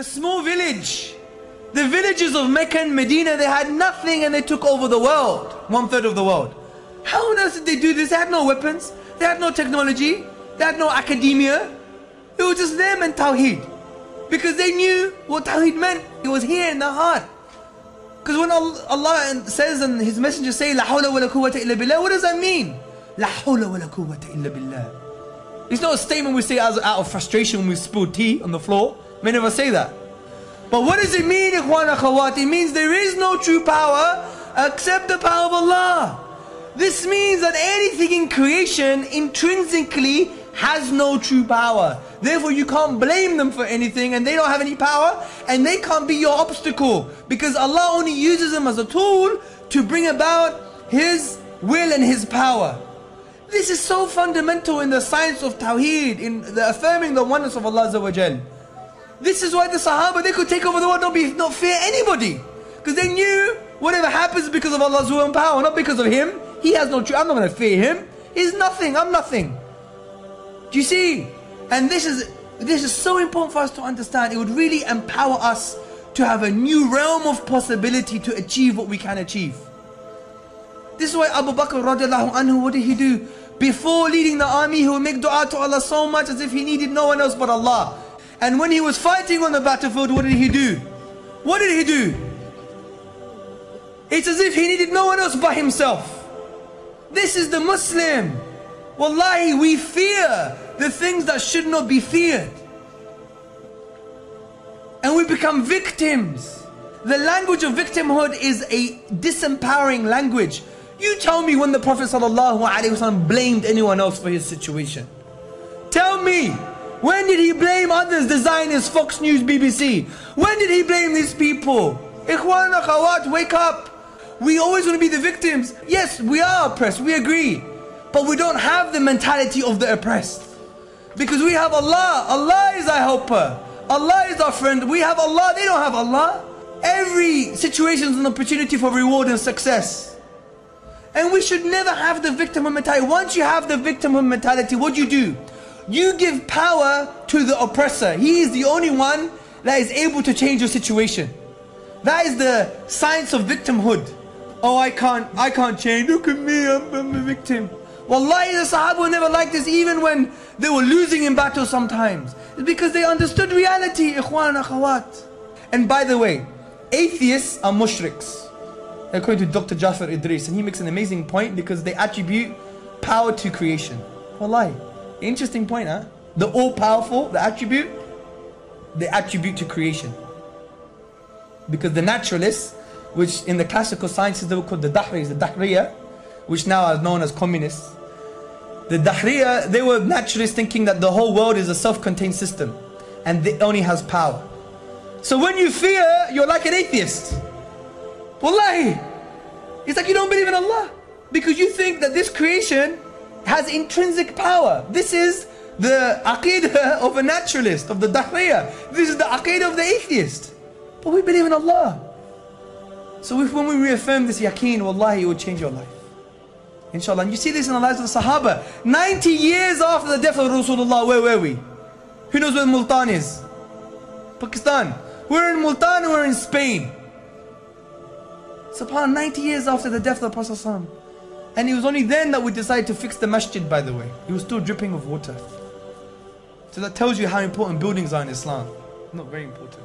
small village. The villages of Mecca and Medina, they had nothing and they took over the world. 1/3 of the world. How on earth did they do this? They had no weapons. They had no technology. They had no academia. It was just them and Tawheed. Because they knew what Tawheed meant. It was here in the heart. Because when Allah says and His messengers say, La hawla wa la quwwata illa billah, what does that mean? La hawla wa la quwwata illa billah. It's not a statement we say out of frustration when we spill tea on the floor. Many of us say that. But what does it mean, ikhwan akhawat? It means there is no true power except the power of Allah. This means that anything in creation intrinsically has no true power. Therefore you can't blame them for anything, and they don't have any power, and they can't be your obstacle, because Allah only uses them as a tool to bring about His will and His power. This is so fundamental in the science of Tawheed, in the affirming the oneness of Allah Azza wa Jal. This is why the Sahaba, they could take over the world, not fear anybody, because they knew whatever happens because of Allah's will and power, not because of Him. He has no truth. I'm not going to fear Him. He's nothing. I'm nothing. Do you see? And this is so important for us to understand. It would really empower us to have a new realm of possibility to achieve what we can achieve. This is why Abu Bakr radiallahu anhu, what did he do? Before leading the army, he would make dua to Allah so much as if he needed no one else but Allah. And when he was fighting on the battlefield, what did he do? What did he do? It's as if he needed no one else but himself. This is the Muslim. Wallahi, we fear the things that should not be feared. And we become victims. The language of victimhood is a disempowering language. You tell me when the Prophet ﷺ blamed anyone else for his situation. Tell me, when did he blame others, the Zionists, Fox News, BBC? When did he blame these people? Ikhwan akhawat, wake up. We always want to be the victims. Yes, we are oppressed, we agree. But we don't have the mentality of the oppressed. Because we have Allah. Allah is our helper. Allah is our friend. We have Allah, they don't have Allah. Every situation is an opportunity for reward and success. And we should never have the victimhood mentality. Once you have the victimhood mentality, what do? You give power to the oppressor. He is the only one that is able to change your situation. That is the science of victimhood. Oh, I can't change. Look at me, I'm a victim. Wallahi, the Sahaba were never like this, even when they were losing in battle sometimes. It's because they understood reality, ikhwan akhawat. And by the way, atheists are mushriks, according to Dr. Jafar Idris, and he makes an amazing point because they attribute power to creation. Wallahi, interesting point, huh? The all-powerful, the attribute, they attribute to creation. Because the naturalists, which in the classical sciences they were called the Dahris, the Dahriya, which now are known as communists. The Dahriya, they were naturalists thinking that the whole world is a self-contained system and it only has power. So when you fear, you're like an atheist. Wallahi, it's like you don't believe in Allah because you think that this creation has intrinsic power. This is the aqidah of a naturalist, of the Dahriya. This is the aqidah of the atheist. But we believe in Allah. So when we reaffirm this yaqeen, wallahi, it will change your life. Inshallah. And you see this in the lives of the Sahaba. 90 years after the death of Rasulullah, where were we? Who knows where Multan is? Pakistan. We're in Multan, we're in Spain. SubhanAllah, 90 years after the death of the Prophet ﷺ. And it was only then that we decided to fix the masjid, by the way. It was still dripping with water. So that tells you how important buildings are in Islam. Not very important.